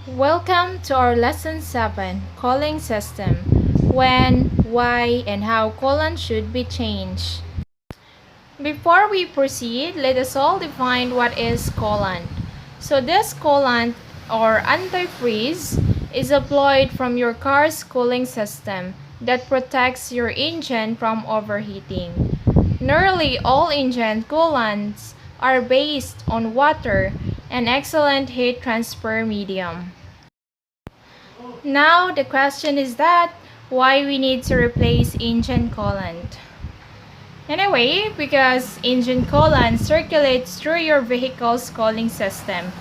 Welcome to our Lesson 7, Cooling System. When, why, and how coolant should be changed. Before we proceed, let us all define what is coolant. So this coolant, or antifreeze, is applied from your car's cooling system that protects your engine from overheating. Nearly all engine coolants are based on water, an excellent heat transfer medium. Now the question is that why we need to replace engine coolant. Anyway, because engine coolant circulates through your vehicle's cooling system.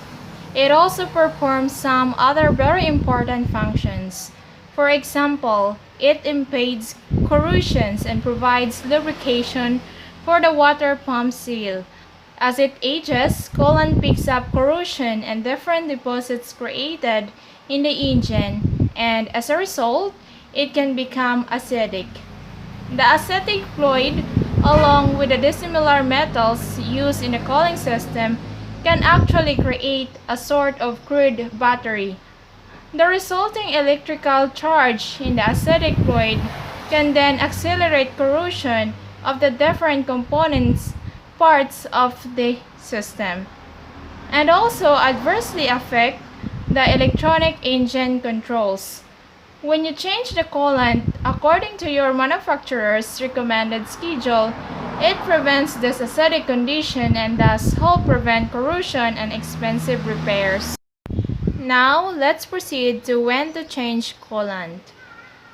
It also performs some other very important functions. For example, it impedes corrosions and provides lubrication for the water pump seal. As it ages, coolant picks up corrosion and different deposits created in the engine, and as a result, it can become acidic. The acidic fluid, along with the dissimilar metals used in the cooling system, can actually create a sort of crude battery. The resulting electrical charge in the acidic fluid can then accelerate corrosion of the different components parts of the system, and also adversely affect the electronic engine controls. When you change the coolant according to your manufacturer's recommended schedule, it prevents this acidic condition and thus help prevent corrosion and expensive repairs. Now, let's proceed to when to change coolant.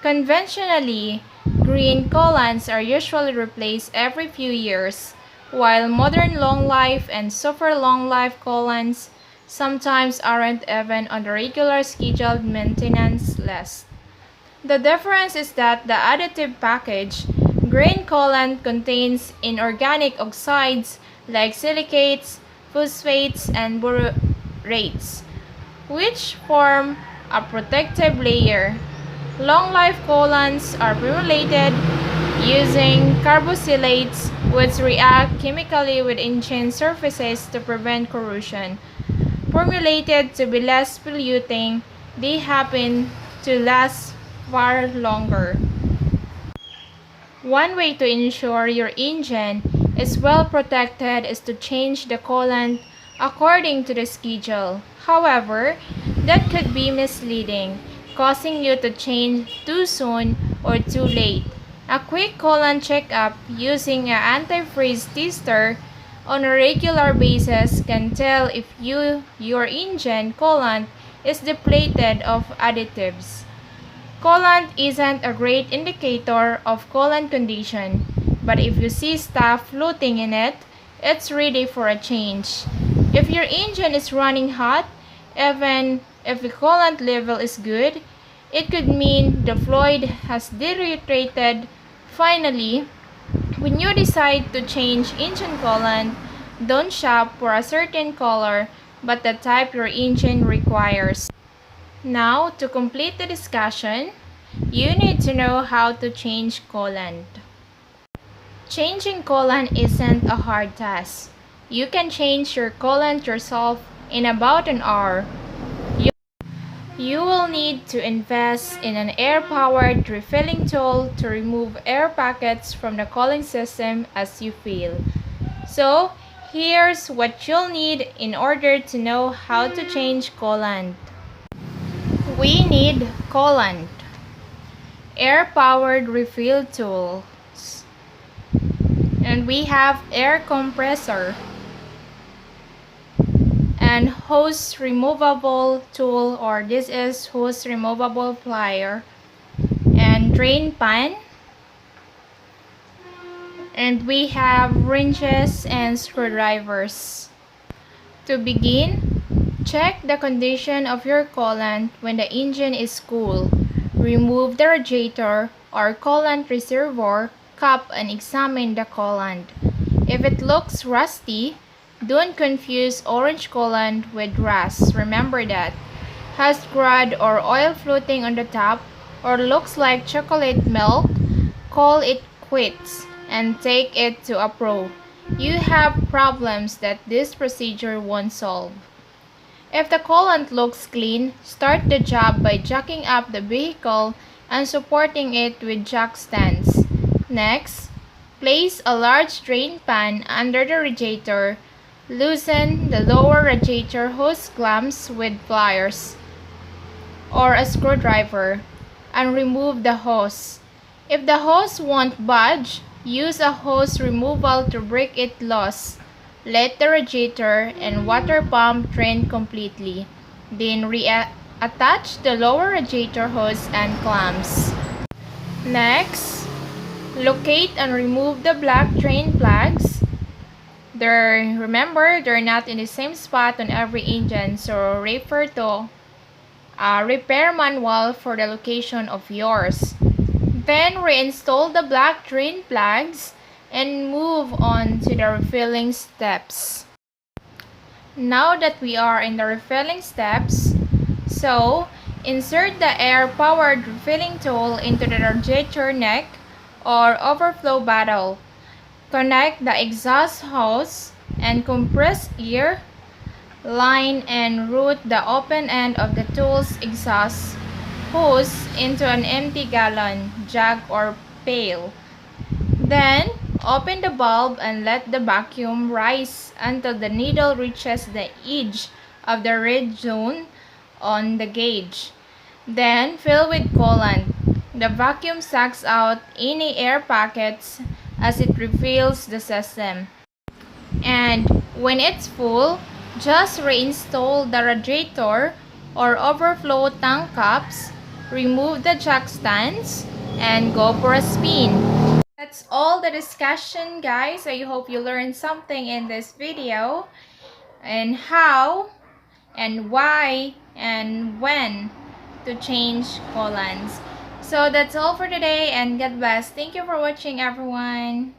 Conventionally, green coolants are usually replaced every few years, while modern long-life and super long-life coolants sometimes aren't even on the regular scheduled maintenance list. The difference is that the additive package, green coolant, contains inorganic oxides like silicates, phosphates, and borates, which form a protective layer. Long-life coolants are formulated using carboxylates, which react chemically with engine surfaces to prevent corrosion. Formulated to be less polluting, they happen to last far longer. One way to ensure your engine is well protected is to change the coolant according to the schedule. However, that could be misleading, causing you to change too soon or too late. A quick coolant checkup using an antifreeze tester on a regular basis can tell if your engine coolant is depleted of additives. Coolant isn't a great indicator of coolant condition, but if you see stuff floating in it, it's ready for a change. If your engine is running hot, even if the coolant level is good, it could mean the fluid has deteriorated. Finally, when you decide to change engine coolant, don't shop for a certain color, but the type your engine requires. Now, to complete the discussion, you need to know how to change coolant. Changing coolant isn't a hard task. You can change your coolant yourself in about an hour. You will need to invest in an air-powered refilling tool to remove air packets from the cooling system as you fill. So, here's what you'll need in order to know how to change coolant. We need coolant, air-powered refill tools, and we have air compressor and hose removable tool, or this is hose removable plier, and drain pan, and we have wrenches and screwdrivers. To begin, check the condition of your coolant when the engine is cool. Remove the radiator or coolant reservoir cap and examine the coolant. If it looks rusty, don't confuse orange coolant with rust. Remember that. Has crud or oil floating on the top or looks like chocolate milk, call it quits and take it to a pro. You have problems that this procedure won't solve. If the coolant looks clean, start the job by jacking up the vehicle and supporting it with jack stands. Next, place a large drain pan under the radiator. Loosen the lower radiator hose clamps with pliers or a screwdriver and remove the hose. If the hose won't budge, use a hose removal to break it loose. Let the radiator and water pump drain completely. Then reattach the lower radiator hose and clamps. Next, locate and remove the black drain plugs. Remember, they're not in the same spot on every engine, so refer to a repair manual for the location of yours. Then reinstall the black drain plugs and move on to the refilling steps. Now that we are in the refilling steps, so insert the air-powered refilling tool into the radiator neck or overflow bottle. Connect the exhaust hose and compressed air line and route the open end of the tool's exhaust hose into an empty gallon, jug, or pail. Then, open the bulb and let the vacuum rise until the needle reaches the edge of the red zone on the gauge. Then, fill with coolant. The vacuum sucks out any air pockets as it refills the system. And when it's full, just reinstall the radiator or overflow tank caps, remove the jack stands, and go for a spin. That's all the discussion, guys. I hope you learned something in this video and how and why and when to change coolants. So that's all for today, and God bless. Thank you for watching, everyone.